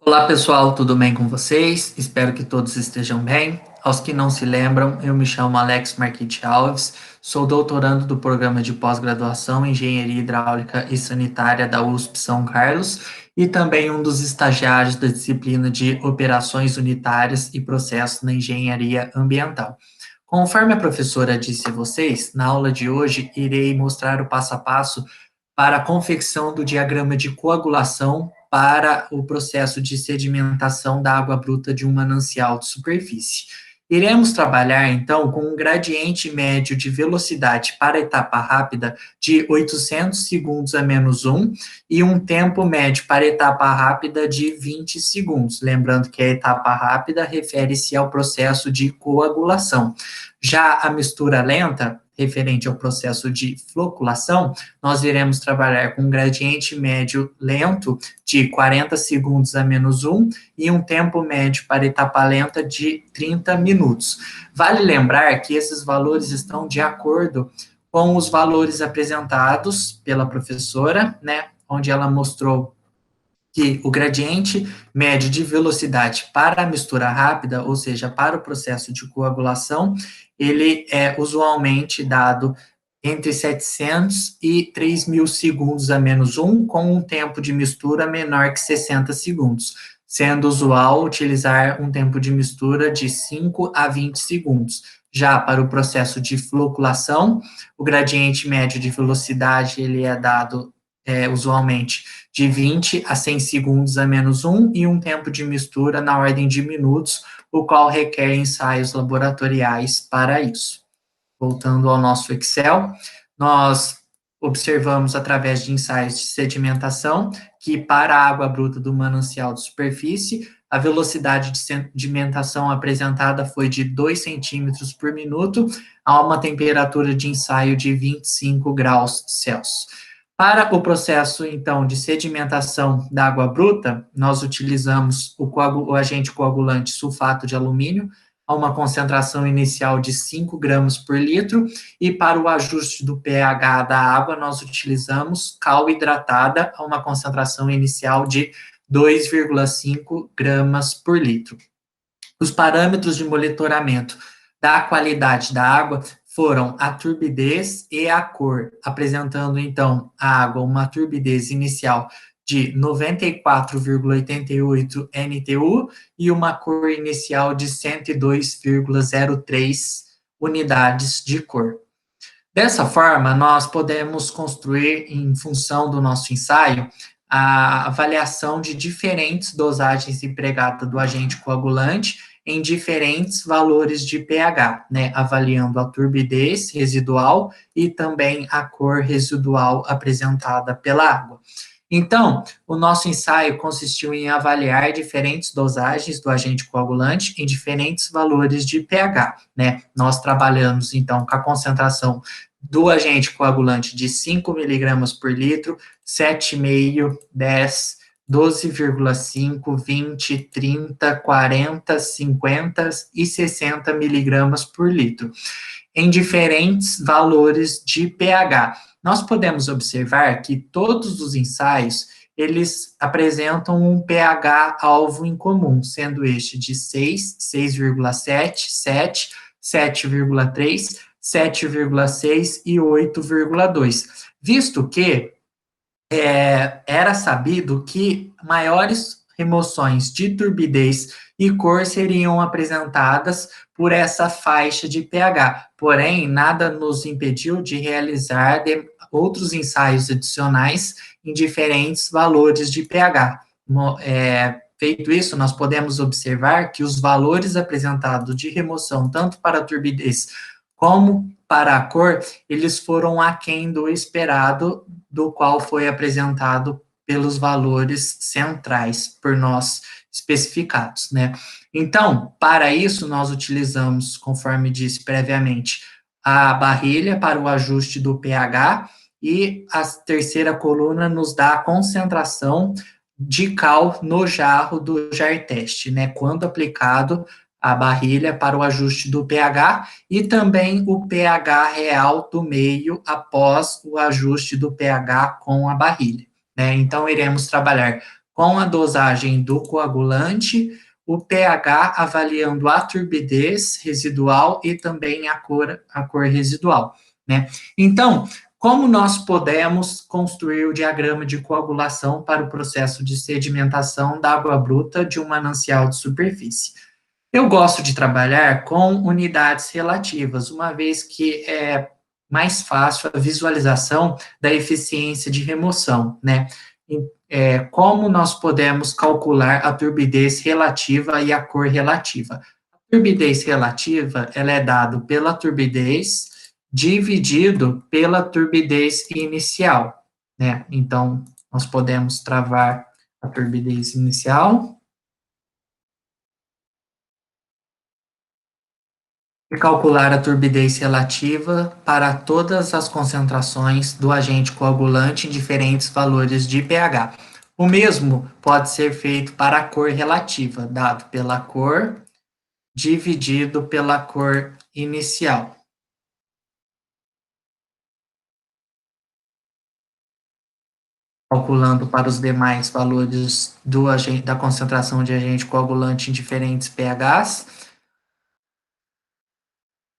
Olá pessoal, tudo bem com vocês? Espero que todos estejam bem. Aos que não se lembram, eu me chamo Alex Marquite Alves, sou doutorando do programa de pós-graduação em Engenharia Hidráulica e Sanitária da USP São Carlos e também um dos estagiários da disciplina de Operações Unitárias e Processos na Engenharia Ambiental. Conforme a professora disse a vocês, na aula de hoje irei mostrar o passo a passo para a confecção do diagrama de coagulação para o processo de sedimentação da água bruta de um manancial de superfície. Iremos trabalhar, então, com um gradiente médio de velocidade para a etapa rápida de 800 segundos a menos 1 e um tempo médio para a etapa rápida de 20 segundos. Lembrando que a etapa rápida refere-se ao processo de coagulação. Já a mistura lenta, referente ao processo de floculação, nós iremos trabalhar com um gradiente médio lento de 40 segundos a menos 1 e um tempo médio para etapa lenta de 30 minutos. Vale lembrar que esses valores estão de acordo com os valores apresentados pela professora, né, onde ela mostrou que o gradiente médio de velocidade para a mistura rápida, ou seja, para o processo de coagulação, ele é usualmente dado entre 700 e 3.000 segundos a menos 1, com um tempo de mistura menor que 60 segundos, sendo usual utilizar um tempo de mistura de 5 a 20 segundos. Já para o processo de floculação, o gradiente médio de velocidade ele é dado usualmente de 20 a 100 segundos a menos 1 e um tempo de mistura na ordem de minutos, o qual requer ensaios laboratoriais para isso. Voltando ao nosso Excel, nós observamos através de ensaios de sedimentação que para a água bruta do manancial de superfície, a velocidade de sedimentação apresentada foi de 2 centímetros por minuto a uma temperatura de ensaio de 25 graus Celsius. Para o processo, então, de sedimentação da água bruta, nós utilizamos o agente coagulante sulfato de alumínio, a uma concentração inicial de 5 gramas por litro, e para o ajuste do pH da água, nós utilizamos cal hidratada, a uma concentração inicial de 2,5 gramas por litro. Os parâmetros de monitoramento da qualidade da água foram a turbidez e a cor, apresentando, então, a água uma turbidez inicial de 94,88 NTU e uma cor inicial de 102,03 unidades de cor. Dessa forma, nós podemos construir, em função do nosso ensaio, a avaliação de diferentes dosagens empregadas do agente coagulante em diferentes valores de pH, né, avaliando a turbidez residual e também a cor residual apresentada pela água. Então, o nosso ensaio consistiu em avaliar diferentes dosagens do agente coagulante em diferentes valores de pH, né? Nós trabalhamos, então, com a concentração do agente coagulante de 5 miligramas por litro, 7,5, 10, 12,5, 20, 30, 40, 50 e 60 miligramas por litro, em diferentes valores de pH. Nós podemos observar que todos os ensaios, eles apresentam um pH alvo em comum, sendo este de 6, 6,7, 7, 7,3, 7,6 e 8,2, visto que era sabido que maiores remoções de turbidez e cor seriam apresentadas por essa faixa de pH. Porém, nada nos impediu de realizar outros ensaios adicionais em diferentes valores de pH. Feito isso, nós podemos observar que os valores apresentados de remoção, tanto para a turbidez como para a cor, eles foram aquém do esperado, do qual foi apresentado pelos valores centrais por nós especificados, né? Então, para isso, nós utilizamos, conforme disse previamente, a barrilha para o ajuste do pH e a terceira coluna nos dá a concentração de cal no jarro do jar teste, né? Quando aplicado a barrilha para o ajuste do pH e também o pH real do meio após o ajuste do pH com a barrilha, né? Então, iremos trabalhar com a dosagem do coagulante, o pH avaliando a turbidez residual e também a cor residual, né? Então, como nós podemos construir o diagrama de coagulação para o processo de sedimentação da água bruta de um manancial de superfície? Eu gosto de trabalhar com unidades relativas, uma vez que é mais fácil a visualização da eficiência de remoção, né? Como nós podemos calcular a turbidez relativa e a cor relativa? A turbidez relativa, ela é dada pela turbidez dividido pela turbidez inicial, né? Então, nós podemos travar a turbidez inicial e calcular a turbidez relativa para todas as concentrações do agente coagulante em diferentes valores de pH. O mesmo pode ser feito para a cor relativa, dado pela cor dividido pela cor inicial. Calculando para os demais valores da concentração de agente coagulante em diferentes pHs,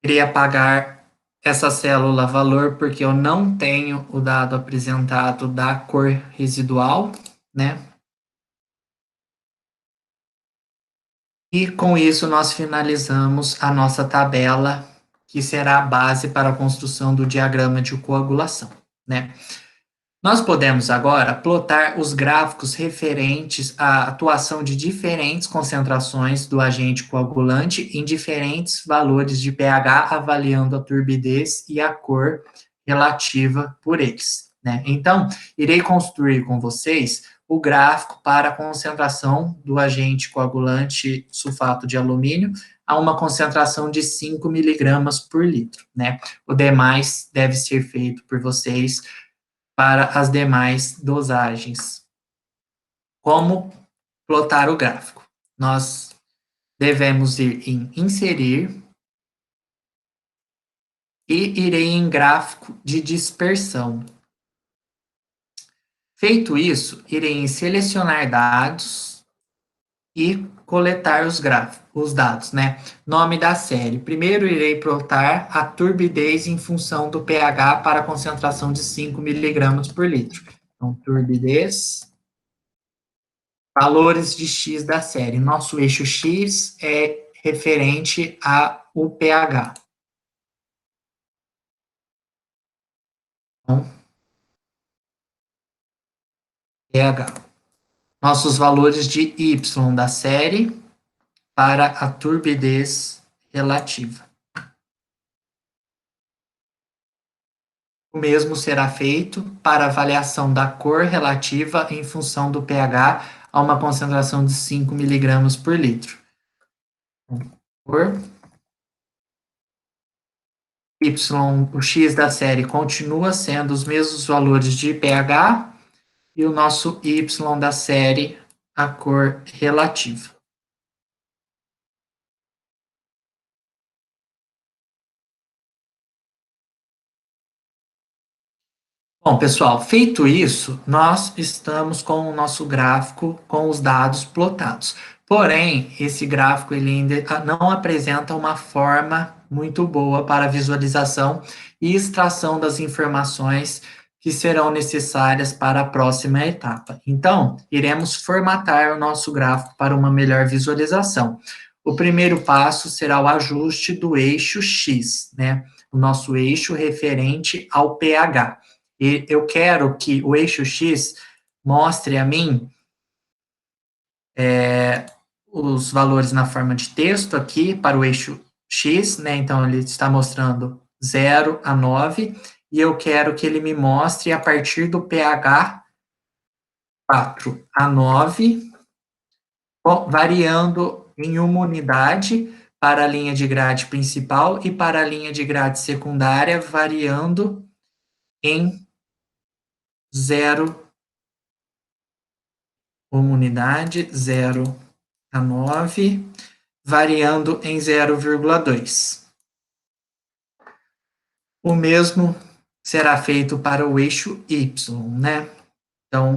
irei apagar essa célula valor porque eu não tenho o dado apresentado da cor residual, né? E com isso nós finalizamos a nossa tabela, que será a base para a construção do diagrama de coagulação, né? Nós podemos agora plotar os gráficos referentes à atuação de diferentes concentrações do agente coagulante em diferentes valores de pH, avaliando a turbidez e a cor relativa por eles, né? Então, irei construir com vocês o gráfico para a concentração do agente coagulante sulfato de alumínio a uma concentração de 5 miligramas por litro, né? O demais deve ser feito por vocês para as demais dosagens. Como plotar o gráfico? Nós devemos ir em inserir e irei em gráfico de dispersão. Feito isso, irei em selecionar dados e coletar os dados, né? Nome da série. Primeiro irei plotar a turbidez em função do pH para a concentração de 5 miligramas por litro. Então, turbidez, valores de x da série. Nosso eixo x é referente ao pH. Então, pH. Nossos valores de y da série para a turbidez relativa. O mesmo será feito para avaliação da cor relativa em função do pH a uma concentração de 5 miligramas por litro. Cor. Y, o x da série continua sendo os mesmos valores de pH e o nosso y da série, a cor relativa. Bom, pessoal, feito isso, nós estamos com o nosso gráfico com os dados plotados. Porém, esse gráfico ele ainda não apresenta uma forma muito boa para visualização e extração das informações que serão necessárias para a próxima etapa. Então, iremos formatar o nosso gráfico para uma melhor visualização. O primeiro passo será o ajuste do eixo X, né? O nosso eixo referente ao pH. E eu quero que o eixo X mostre a mim os valores na forma de texto aqui para o eixo X, né? Então, ele está mostrando 0 a 9, e eu quero que ele me mostre a partir do pH 4 a 9, variando em uma unidade para a linha de grade principal e para a linha de grade secundária, variando em 0, uma unidade, 0 a 9, variando em 0,2. O mesmo será feito para o eixo Y, né? Então,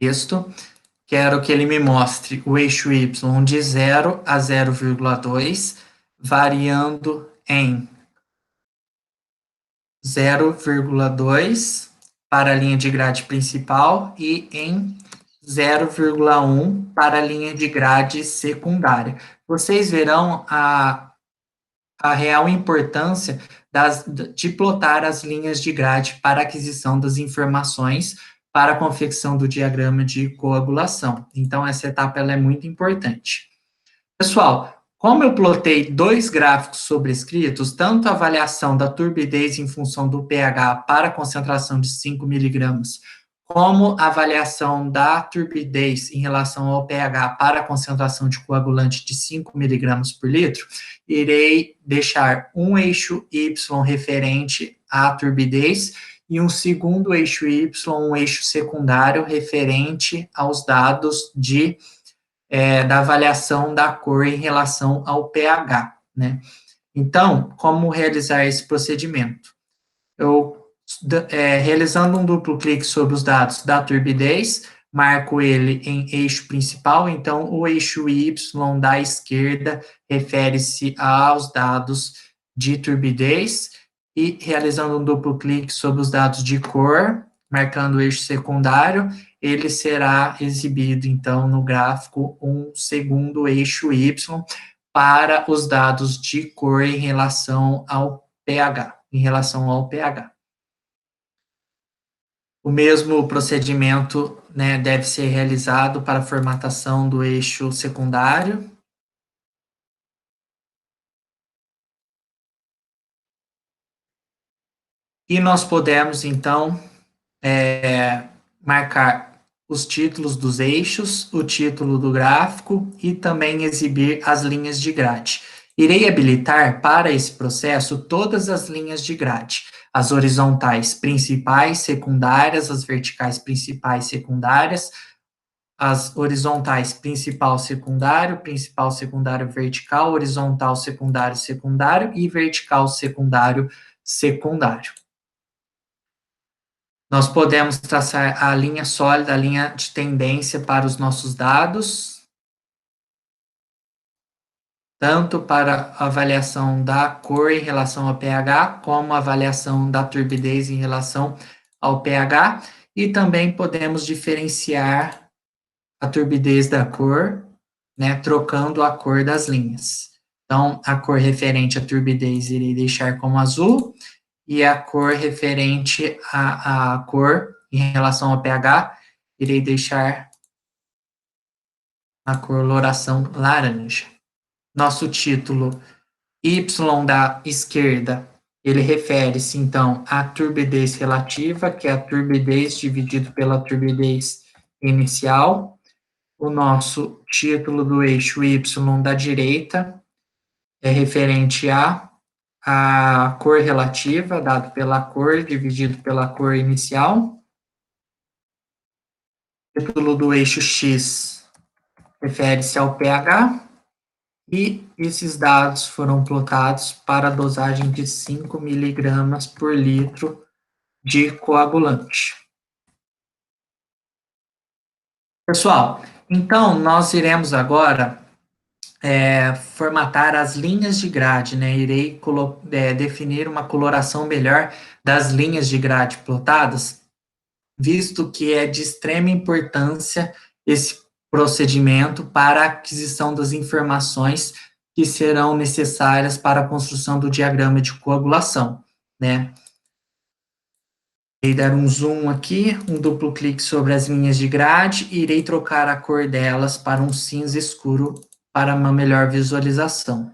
texto, quero que ele me mostre o eixo y de 0 a 0,2, variando em 0,2 para a linha de grade principal e em 0,1 para a linha de grade secundária. Vocês verão a real importância de plotar as linhas de grade para aquisição das informações para a confecção do diagrama de coagulação. Então, essa etapa ela é muito importante. Pessoal, como eu plotei dois gráficos sobrescritos, tanto a avaliação da turbidez em função do pH para a concentração de 5 miligramas, como a avaliação da turbidez em relação ao pH para a concentração de coagulante de 5 miligramas por litro, irei deixar um eixo Y referente à turbidez e um segundo eixo Y, um eixo secundário referente aos dados da avaliação da cor em relação ao pH, né? Então, como realizar esse procedimento? Realizando um duplo clique sobre os dados da turbidez, marco ele em eixo principal, então o eixo Y da esquerda refere-se aos dados de turbidez, e realizando um duplo clique sobre os dados de cor, marcando o eixo secundário, ele será exibido, então, no gráfico, um segundo eixo Y para os dados de cor em relação ao pH, O mesmo procedimento, né, deve ser realizado para a formatação do eixo secundário. E nós podemos, então, marcar os títulos dos eixos, o título do gráfico e também exibir as linhas de grade. Irei habilitar para esse processo todas as linhas de grade, as horizontais principais, secundárias, as verticais principais, secundárias, as horizontais principal, secundário, vertical, horizontal, secundário, secundário e vertical, secundário, secundário. Nós podemos traçar a linha sólida, a linha de tendência para os nossos dados, tanto para a avaliação da cor em relação ao pH, como a avaliação da turbidez em relação ao pH, e também podemos diferenciar a turbidez da cor, né, trocando a cor das linhas. Então, a cor referente à turbidez irei deixar como azul, e a cor referente à cor em relação ao pH, irei deixar a coloração laranja. Nosso título Y da esquerda, ele refere-se, então, à turbidez relativa, que é a turbidez dividido pela turbidez inicial. O nosso título do eixo Y da direita é referente a cor relativa, dado pela cor, dividido pela cor inicial. O título do eixo X refere-se ao pH, e esses dados foram plotados para a dosagem de 5 miligramas por litro de coagulante. Pessoal, então, nós iremos agora formatar as linhas de grade, né? Irei definir uma coloração melhor das linhas de grade plotadas, visto que é de extrema importância esse procedimento para a aquisição das informações que serão necessárias para a construção do diagrama de coagulação, né? Irei dar um zoom aqui, um duplo clique sobre as linhas de grade e irei trocar a cor delas para um cinza escuro para uma melhor visualização.